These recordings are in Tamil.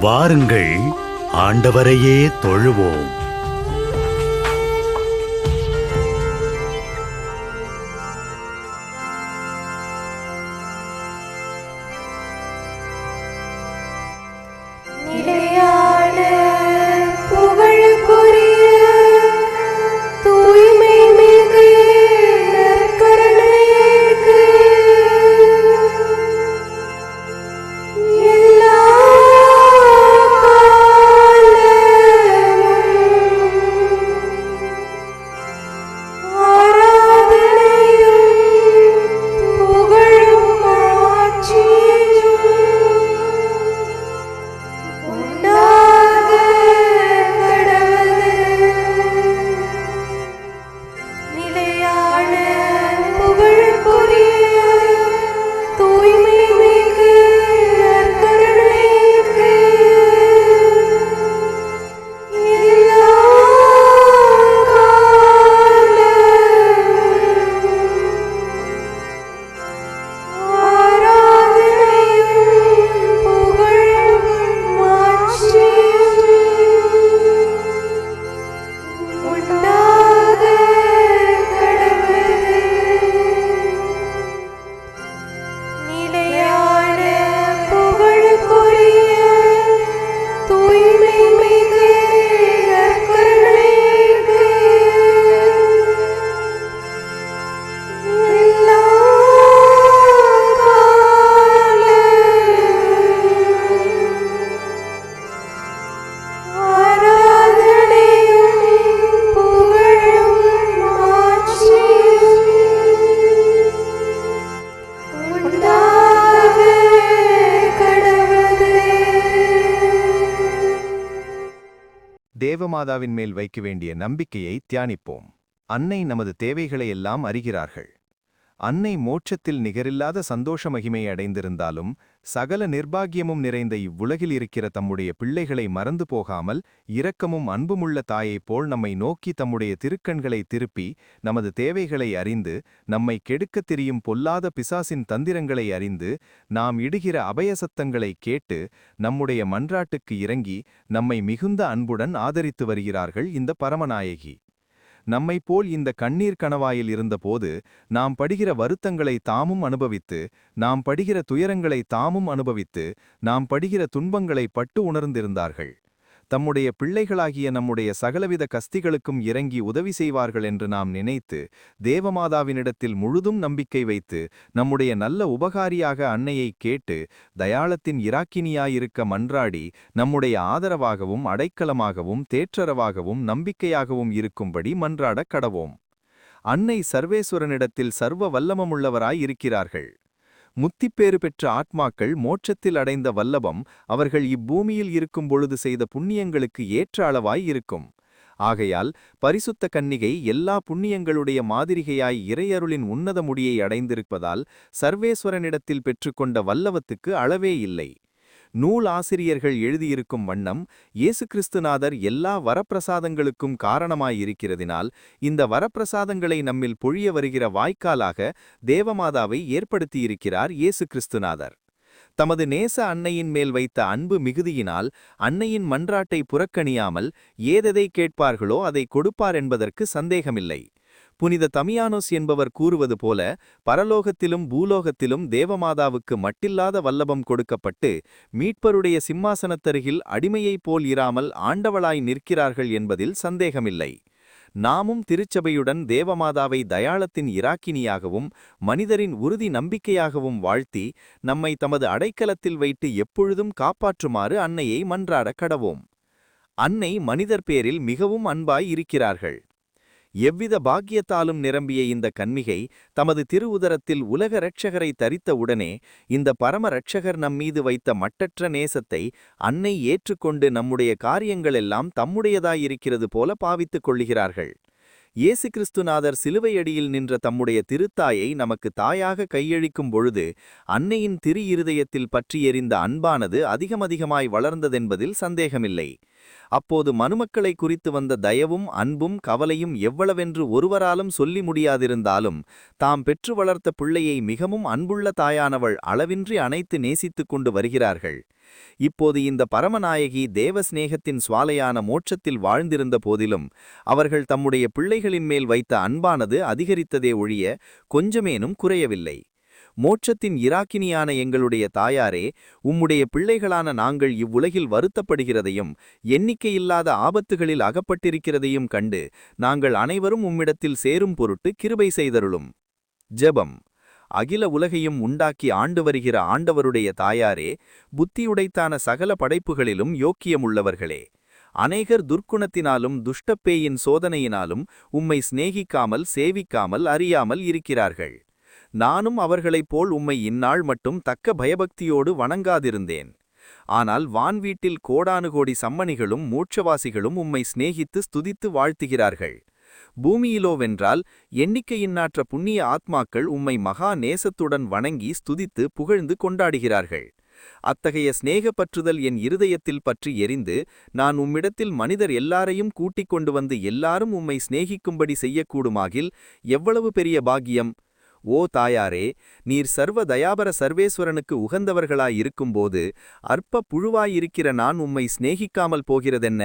வாருங்கள், ஆண்டவரையே தொழுவோம். தேவமாதாவின் மேல் வைக்க வேண்டிய நம்பிக்கையை தியானிப்போம். அன்னை நமது தேவைகளை எல்லாம் அறிகிறார்கள். அன்னை மோட்சத்தில் நிகரில்லாத சந்தோஷ மகிமையை அடைந்திருந்தாலும் சகல நிர்பாகியமும் நிறைந்த இவ்வுலகில் இருக்கிற தம்முடைய பிள்ளைகளை மறந்து போகாமல் இரக்கமும் அன்புமுள்ள தாயைப் போல் நம்மை நோக்கி தம்முடைய திருக்கண்களை திருப்பி நமது தேவைகளை அறிந்து நம்மை கெடுக்கத் திரியும் பொல்லாத பிசாசின் தந்திரங்களை அறிந்து நாம் இடுகிற அபயசத்தங்களை கேட்டு நம்முடைய மன்றாட்டுக்கு இறங்கி நம்மை மிகுந்த அன்புடன் ஆதரித்து வருகிறார்கள் இந்த பரமநாயகி. நம்மைப்போல் இந்த கண்ணீர் கணவாயில் இருந்தபோது நாம் படுகிற வருத்தங்களை தாமும் அனுபவித்து, நாம் படுகிற துயரங்களை தாமும் அனுபவித்து, நாம் படுகிற துன்பங்களை பட்டு உணர்ந்திருந்தார்கள். தம்முடைய பிள்ளைகளாகிய நம்முடைய சகலவித கஸ்திகளுக்கும் இறங்கி உதவி செய்வார்கள் என்று நாம் நினைத்து தேவமாதாவினிடத்தில் முழுதும் நம்பிக்கை வைத்து நம்முடைய நல்ல உபகாரியாக அன்னையை கேட்டு தயாளத்தின் இராக்கினியாயிருக்க மன்றாடி நம்முடைய ஆதரவாகவும் அடைக்கலமாகவும் தேற்றரவாகவும் நம்பிக்கையாகவும் இருக்கும்படி மன்றாடக் கடவோம். அன்னை சர்வேஸ்வரனிடத்தில் சர்வ வல்லமமுள்ளவராய் இருக்கிறார்கள். முத்திப்பேறு பெற்ற ஆத்மாக்கள் மோட்சத்தில் அடைந்த வல்லபம் அவர்கள் இப்பூமியில் இருக்கும் பொழுது செய்த புண்ணியங்களுக்கு ஏற்ற அளவாய் இருக்கும். ஆகையால் பரிசுத்த கன்னிகை எல்லா புண்ணியங்களுடைய மாதிரிகையாய் இறையருளின் உன்னத முடியை அடைந்திருப்பதால் சர்வேஸ்வரனிடத்தில் பெற்றுக்கொண்ட வல்லவத்துக்கு அளவே இல்லை. நூல் ஆசிரியர்கள் எழுதியிருக்கும் வண்ணம் இயேசு கிறிஸ்துநாதர் எல்லா வரப்பிரசாதங்களுக்கும் காரணமாயிருக்கிறதினால் இந்த வரப்பிரசாதங்களை நம்மில் பொழிய வருகிற வாய்க்காலாக தேவமாதாவை ஏற்படுத்தியிருக்கிறார் இயேசு கிறிஸ்துநாதர். தமது நேச அன்னையின் மேல் வைத்த அன்பு மிகுதியினால் அன்னையின் மன்றாட்டை புறக்கணியாமல் ஏதெதை கேட்பார்களோ அதை கொடுப்பார் என்பதற்கு சந்தேகமில்லை. புனித தமியானோஸ் என்பவர் கூறுவது போல பரலோகத்திலும் பூலோகத்திலும் தேவமாதாவுக்கு மட்டில்லாத வல்லபம் கொடுக்கப்பட்டு மீட்பருடைய சிம்மாசனத்தருகில் அடிமையைப் போல் இராமல் ஆண்டவளாய் நிற்கிறார்கள் என்பதில் சந்தேகமில்லை. நாமும் திருச்சபையுடன் தேவமாதாவை தயாளத்தின் இராக்கினியாகவும் மனிதரின் உறுதி நம்பிக்கையாகவும் வாழ்த்தி நம்மை தமது அடைக்கலத்தில் வைத்து எப்பொழுதும் காப்பாற்றுமாறு அன்னையை மன்றாடக் கடவோம். அன்னை மனிதர் பேரில் மிகவும் அன்பாய் இருக்கிறார்கள். எவ்வித பாக்கியத்தாலும் நிரம்பிய இந்த கன்னிகை தமது திருவுதரத்தில் உலக இரட்சகரை தரித்த உடனே இந்த பரம இரட்சகர் நம்மீது வைத்த மட்டற்ற நேசத்தை அன்னை ஏற்றுக்கொண்டு நம்முடைய காரியங்களெல்லாம் தம்முடையதாயிருக்கிறது போல பாவித்துக் கொள்ளுகிறார்கள். இயேசு கிறிஸ்துநாதர் சிலுவையடியில் நின்ற தம்முடைய திருத்தாயை நமக்கு தாயாக கையளிக்கும் பொழுது அன்னையின் திரு இருதயத்தில் பற்றி எறிந்த அன்பானது அதிகமாய் வளர்ந்ததென்பதில் சந்தேகமில்லை. அப்போது மனுமக்களை குறித்து வந்த தயவும் அன்பும் கவலையும் எவ்வளவென்று ஒருவராலும் சொல்லி முடியாதிருந்தாலும் தாம் பெற்று வளர்த்த பிள்ளையை மிகவும் அன்புள்ள தாயானவள் அளவின்றி அணைத்து நேசித்துக் கொண்டு வருகிறார்கள். இப்போது இந்த பரமநாயகி தேவஸ்நேகத்தின் சுவாலையான மோட்சத்தில் வாழ்ந்திருந்த போதிலும் அவர்கள் தம்முடைய பிள்ளைகளின் மேல் வைத்த அன்பானது அதிகரித்ததே ஒழிய கொஞ்சமேனும் குறையவில்லை. மோட்சத்தின் இராக்கினியான எங்களுடைய தாயாரே, உம்முடைய பிள்ளைகளான நாங்கள் இவ்வுலகில் வருத்தப்படுகிறதையும் எண்ணிக்கையில்லாத ஆபத்துகளில் அகப்பட்டிருக்கிறதையும் கண்டு நாங்கள் அனைவரும் உம்மிடத்தில் சேரும் பொருட்டு கிருபை செய்தருளும். ஜெபம். அகில உலகையும் உண்டாக்கி ஆண்டு வருகிற ஆண்டவருடைய தாயாரே, புத்தியுடைத்தான சகல படைப்புகளிலும் யோக்கியமுள்ளவர்களே, அநேகர் துர்க்குணத்தினாலும் துஷ்டப்பேயின் சோதனையினாலும் உம்மை சிநேகிக்காமல் சேவிக்காமல் அறியாமல் இருக்கிறார்கள். நானும் அவர்களைப் போல் உம்மை இந்நாள் மட்டும் தக்க பயபக்தியோடு வணங்காதிருந்தேன். ஆனால் வான்வீட்டில் கோடானுகோடி சம்மணிகளும் மூட்சவாசிகளும் உம்மை சிநேகித்து ஸ்துதித்து வாழ்த்துகிறார்கள். பூமியிலோவென்றால் எண்ணிக்கையின்னாற்ற புண்ணிய ஆத்மாக்கள் உம்மை மகா நேசத்துடன் வணங்கி ஸ்துதித்து புகழ்ந்து கொண்டாடுகிறார்கள். அத்தகைய சிநேகப்பற்றுதல் என் இருதயத்தில் பற்றி எரிந்து நான் உம்மிடத்தில் மனிதர் எல்லாரையும் கூட்டிக் கொண்டு வந்து எல்லாரும் உம்மை சிநேகிக்கும்படி செய்யக்கூடுமாகில் எவ்வளவு பெரிய பாக்கியம்! ஓ தாயாரே, நீர் சர்வ தயாபர சர்வேஸ்வரனுக்கு உகந்தவர்களாயிருக்கும்போது அற்ப புழுவாயிருக்கிற நான் உம்மை சிநேகிக்காமல் போகிறதென்ன?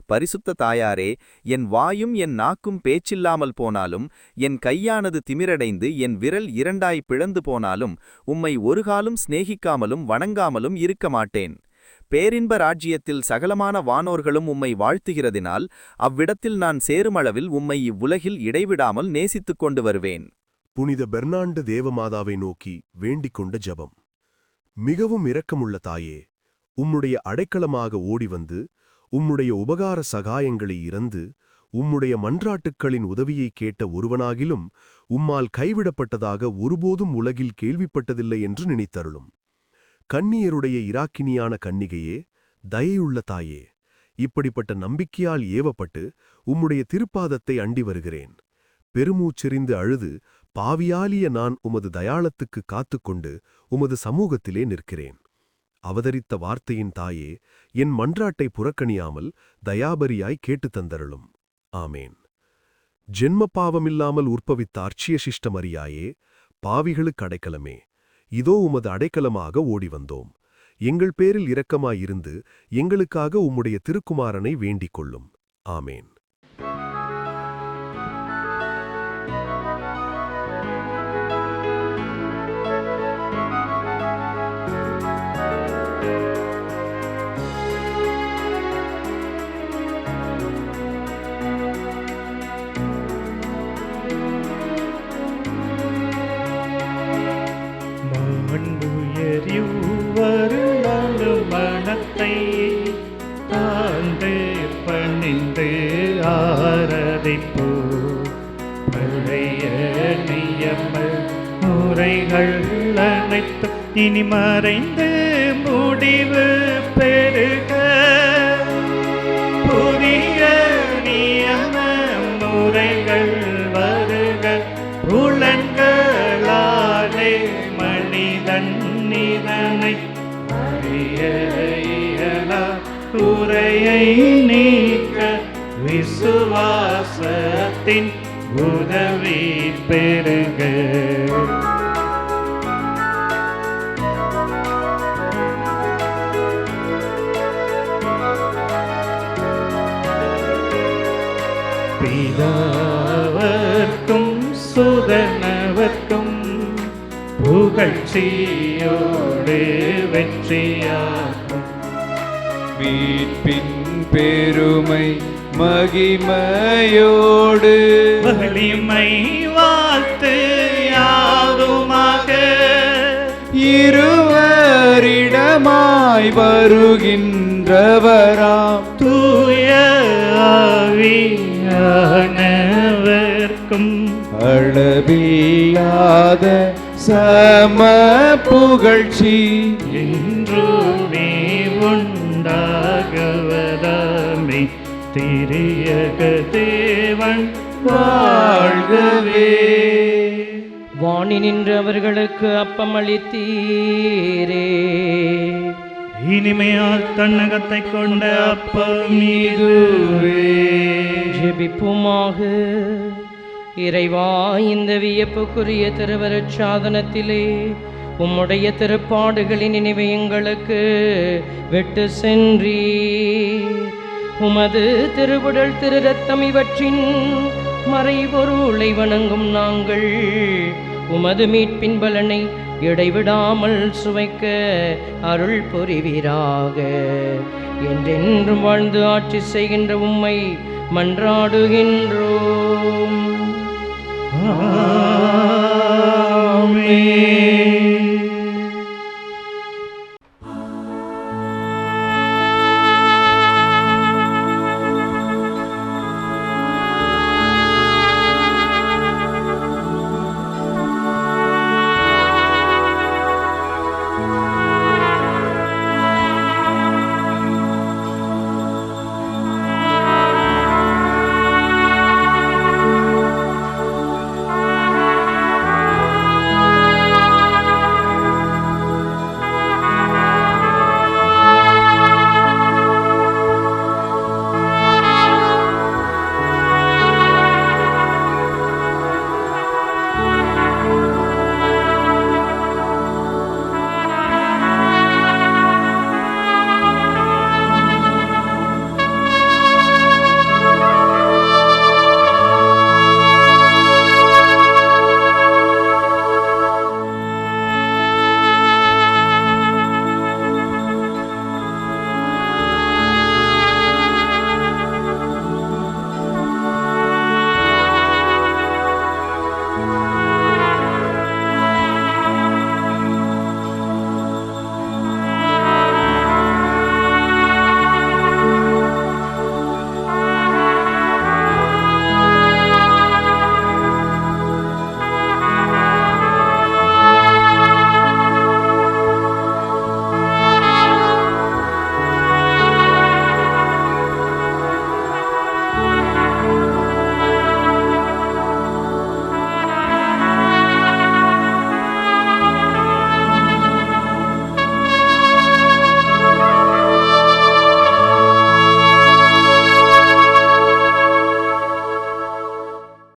பரிசுத்த தாயாரே, என் வாயும் என் நாக்கும் பேச்சில்லாமல் போனாலும் என் கையானது திமிரடைந்து என் விரல் இரண்டாய் பிளந்து போனாலும் உம்மை ஒருகாலும் சிநேகிக்காமலும் வணங்காமலும் இருக்க மாட்டேன். பேரின்ப ராஜ்யத்தில் சகலமான வானோர்களும் உம்மை வாழ்த்துகிறதினால் அவ்விடத்தில் நான் சேருமளவில் உம்மை இவ்வுலகில் இடைவிடாமல் நேசித்துக் கொண்டு வருவேன். புனித பெர்னாண்டு தேவமாதாவை நோக்கி வேண்டிக் கொண்ட ஜெபம். மிகவும் இரக்கமுள்ள தாயே, உம்முடைய அடைக்கலமாக ஓடிவந்து உம்முடைய உபகார சகாயங்களை இறந்து உம்முடைய மன்றாட்டுக்களின் உதவியை கேட்ட ஒருவனாகிலும் உம்மால் கைவிடப்பட்டதாக ஒருபோதும் உலகில் கேள்விப்பட்டதில்லை என்று நினைத்தருளும். கன்னியருடைய இராக்கினியான கன்னிகையே, தயையுள்ள தாயே, இப்படிப்பட்ட நம்பிக்கையால் ஏவப்பட்டு உம்முடைய திருப்பாதத்தை அண்டி வருகிறேன். பெருமூச்செறிந்து அழுது பாவியாலிய நான் உமது தயாளத்துக்கு காத்துக்கொண்டு உமது சமூகத்திலே நிற்கிறேன். அவதரித்த வார்த்தையின் தாயே, என் மன்றாட்டை புறக்கணியாமல் தயாபரியாய் கேட்டுத் தந்தருளும். ஆமேன். ஜென்ம பாவமில்லாமல் உற்பவித்த அர்ச்சிய சிஷ்டமரியாயே, பாவிகளுக்கு அடைக்கலமே, இதோ உமது அடைக்கலமாக ஓடி வந்தோம். எங்கள் பேரில் இரக்கமாயிருந்து எங்களுக்காக உம்முடைய திருக்குமாரனை வேண்டிக் கொள்ளும். ஆமேன். மனத்தை தாழ்ந்து பணிந்து ஆராதிப்போ. பழைய நியம முறைகள் அனைத்தும் இனி மறைந்து முடிவு பெறுக. புதிய நியம முறைகள் வருக. புலன்களாலே மனிதன் இதனை குறையை நீக்க விசுவாசத்தின் உதவி பெறுக. பிதாவர்க்கும் சுதனவர்க்கும் புகழ்ச்சியோடு வெற்றியாகும். மீட்பின் பெருமை மகிமையோடு வலிமை வாழ்த்து யாதுமாக. இருவரிடமாய் வருகின்றவராம் தூய ஆவியானவர்க்கும் அளவில்லாத சம புகழ்ச்சி என்றுமே உண்டாகவதாமே. திரியக தேவன் வாழ்கவே. வாணி நின்று அவர்களுக்கு அப்பமளித்தீரே. இனிமையால் தன்னகத்தை கொண்ட அப்பம் இதுவே. ஜெபிப்புமாக. இறைவா, இந்த வியப்புக்குரிய திருவருட்சாதனத்திலே உம்முடைய திருப்பாடுகளின் நினைவை எங்களுக்கு விட்டு சென்றீர். உமது திருவுடல் திரு ரத்தம் இவற்றின் மறைபொருளை வணங்கும் நாங்கள் உமது மீட்பின் பலனை இடைவிடாமல் சுவைக்க அருள் புரிவீராக. என்றென்றும் வாழ்ந்து ஆட்சி செய்கின்ற உம்மை மன்றாடுகின்றோம். ஆமென்.